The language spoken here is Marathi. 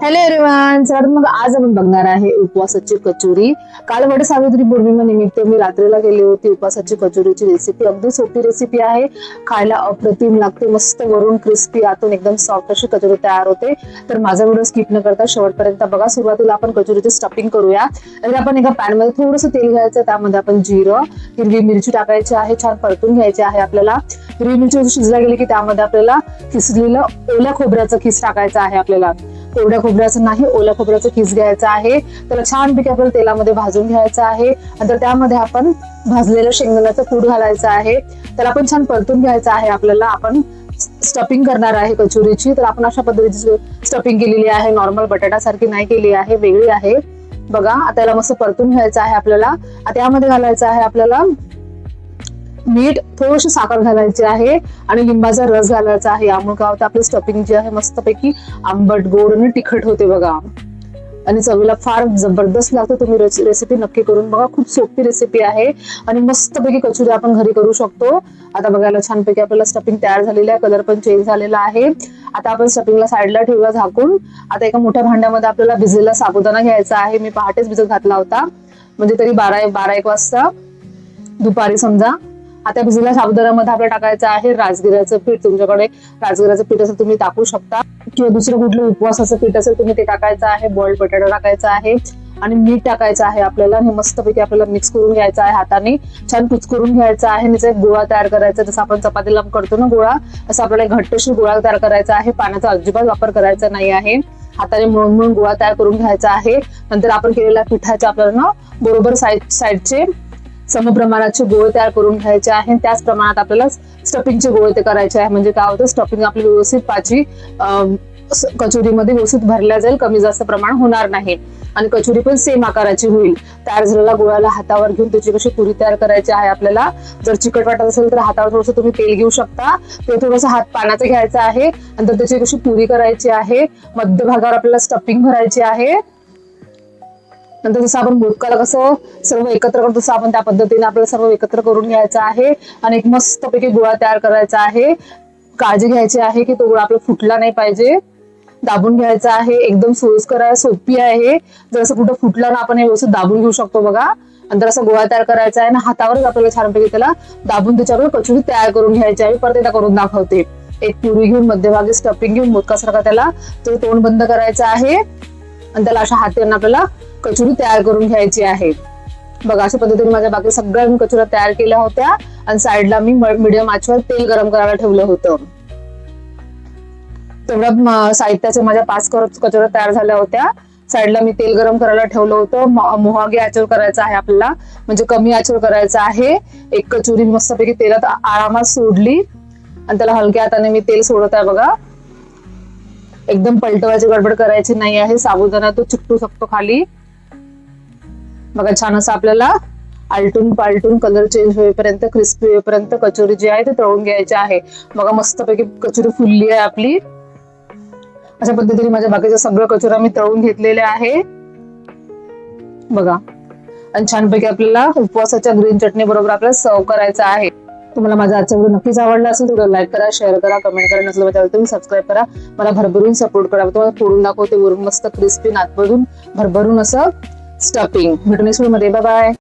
हॅलो एव्हरीवन, चला मग आज आपण बघणार आहे उपवासाची कचोरी. काल वड सावित्री पौर्णिमा निमित्त मी रात्रीला गेली होती. उपवासाची कचोरीची रेसिपी अगदी सोपी रेसिपी आहे, खायला अप्रतिम लागते, मस्त वरून क्रिस्पी आतून एकदम सॉफ्ट अशी कचोरी तयार होते. तर माझा व्हिडिओ स्किप न करता शेवटपर्यंत बघा. सुरुवातीला आपण कचोरीची स्टफिंग करूया. तर आपण एका पॅन मध्ये थोडंसं तेल घ्यायचं, त्यामध्ये आपण जिरं, हिरवी मिरची टाकायची आहे, छान परतून घ्यायची आहे. आपल्याला हिरवी मिरची शिजला गेली की त्यामध्ये आपल्याला किसलेलं ओल्या खोबऱ्याचं खिस टाकायचं आहे. आपल्याला कोरड्या खोबऱ्याचं नाही, ओल्या खोबऱ्याचं खिस घ्यायचं आहे. त्याला छानपैकी आपल्याला तेलामध्ये भाजून घ्यायचं आहे. नंतर त्यामध्ये आपण भाजलेलं शेंगदाण्याचं कूट घालायचं आहे. त्याला आपण छान परतून घ्यायचं आहे. आपल्याला आपण स्टफिंग करणार आहे कचोरीची, तर आपण अशा पद्धतीची स्टफिंग केलेली आहे. नॉर्मल बटाट्यासारखी नाही केली आहे, वेगळी आहे बघा. आता याला मस्त परतून घ्यायचं आहे. आपल्याला आता यामध्ये घालायचं आहे आपल्याला मीठ, थोडीशी साखर घालायची आहे आणि लिंबाचा रस घालायचा आहे. यामुळे काय होतं, आपली स्टफिंग जी आहे मस्तपैकी आंबट, गोड आणि तिखट होते बघा, आणि चवीला फार जबरदस्त लागते. तुम्ही रेसिपी नक्की करून बघा, खूप सोपी रेसिपी आहे आणि मस्तपैकी कचोरी आपण घरी करू शकतो. आता बघायला छानपैकी आपल्याला स्टफिंग तयार झालेली आहे, कलर पण चेंज झालेला आहे. आता आपण स्टफिंगला साईडला ठेवूया झाकून. आता एका मोठ्या भांड्यामध्ये आपल्याला भिजलेला साबुदाणा घ्यायचा आहे. मी पहाटेच भिजत घातला होता, म्हणजे तरी 12-1 वाजता दुपारी समजा. आता भिजलेल्या साबुदाण्यामध्ये आपल्याला टाकायचं आहे राजगिऱ्याचं पीठ. तुमच्याकडे राजगिऱ्याचं पीठ असेल तुम्ही टाकू शकता, किंवा दुसरं कुठलं उपवासाचं पीठ असेल तुम्ही ते टाकायचं आहे. बॉइल्ड बटाटा टाकायचा आहे आणि मीठ टाकायचं आहे आपल्याला. हे मस्तपैकी आपल्याला मिक्स करून घ्यायचं आहे, हाताने छान कुचकरून घ्यायचं आहे. त्याचा एक गोळा तयार करायचा, जसं आपण चपातीला करतो ना गोळा, असं आपल्याला घट्टशी गोळा तयार करायचा आहे. पाण्याचा अजिबात वापर करायचा नाही आहे. हाताने मळून गोळा तयार करून घ्यायचा आहे. नंतर आपण केलेल्या पिठाच्या आपल्याला ना बरोबर साईडचे समप्रमाणाचे गोळे तयार करून घ्यायचे आहे. त्याच प्रमाणात आपल्याला स्टफिंगचे गोळे ते करायचे आहे. म्हणजे काय होतं, स्टफिंग आपली व्यवस्थित पाची कचोरीमध्ये व्यवस्थित भरल्या जाईल, कमी जास्त प्रमाण होणार नाही आणि कचोरी पण सेम आकाराची होईल. तयार झालेल्या गोळ्याला हातावर घेऊन त्याची कशी पुरी तयार करायची आहे आपल्याला. जर चिकट वाटत असेल तर हातावर थोडंसं तुम्ही तेल घेऊ शकता, ते थोडंसं हात पाण्याचं घ्यायचं आहे. नंतर त्याची कशी पुरी करायची आहे, मध्यभागावर आपल्याला स्टफिंग भरायची आहे. नंतर जसं आपण मोदकाला कसं सर्व एकत्र करतो, तसं आपण त्या पद्धतीने आपल्याला सर्व एकत्र करून घ्यायचं आहे आणि एक मस्तपैकी गोळा तयार करायचा आहे. काळजी घ्यायची आहे की तो गोळा आपला फुटला नाही पाहिजे. दाबून घ्यायचा आहे, एकदम सोयीस्कर आहे, सोपी आहे. जर असं कुठं फुटलं ना, आपण हे व्यवस्थित दाबून घेऊ शकतो बघा. नंतर असं गोळा तयार करायचा आहे ना, हातावरच आपल्याला छानपैकी त्याला दाबून त्याच्यावर कचोरी तयार करून घ्यायची आहे. परत एकदा करून दाखवते. एक पुरी घेऊन मध्यभागी स्टफिंग घेऊन मोदकासारखा त्याला तोंड बंद करायचं आहे आणि त्याला अशा हाताने आपल्याला कचोरी तयार करून घ्यायची आहे. बघा, अशा पद्धतीने माझ्या बाकी सगळ्या मी कचोऱ्या तयार केल्या होत्या आणि साईडला मी मीडियम आचेवर तेल गरम करायला ठेवलं होतं. तेवढ्या साहित्याच्या माझ्या 5 कचोऱ्या तयार झाल्या होत्या. साईडला मी तेल गरम करायला ठेवलं होतं. मोहागे आचेवर करायचं आहे आपल्याला, म्हणजे कमी आचेवर करायचं आहे. एक कचोरी मस्तपैकी तेलात आरामात सोडली आणि त्याला हलक्या हाताने मी तेल सोडत आहे बघा. एकदम पलटवायची गडबड करायची नाही आहे, साबुदाणा तो चिकटू शकतो खाली. बघा, छान असं आपल्याला आलटून पालटून कलर चेंज होईपर्यंत, क्रिस्पी होईपर्यंत कचोरी जी आहे ते तळून घ्यायची आहे. बघा, मस्तपैकी कचोरी फुलली आहे आपली. अशा पद्धतीने माझ्या बाकीच्या सगळ्या कचोऱ्या मी तळून घेतलेल्या आहे बघा. आणि छानपैकी आपल्याला उपवासाच्या ग्रीन चटणी बरोबर आपल्याला सर्व करायचं आहे. तुम्हाला माझा आजचा व्हिडिओ नक्कीच आवडला असेल तर लाईक करा, शेअर करा, कमेंट करा. नसलं तर तुम्ही सबस्क्राईब करा. मला भरभरून सपोर्ट करा. तुम्हाला फोडून दाखवते वरून मस्त क्रिस्पी, आतमधून भरभरून असं स्टफिंग. भेटू नेक्स्ट व्हिडिओ मध्ये. Bye bye.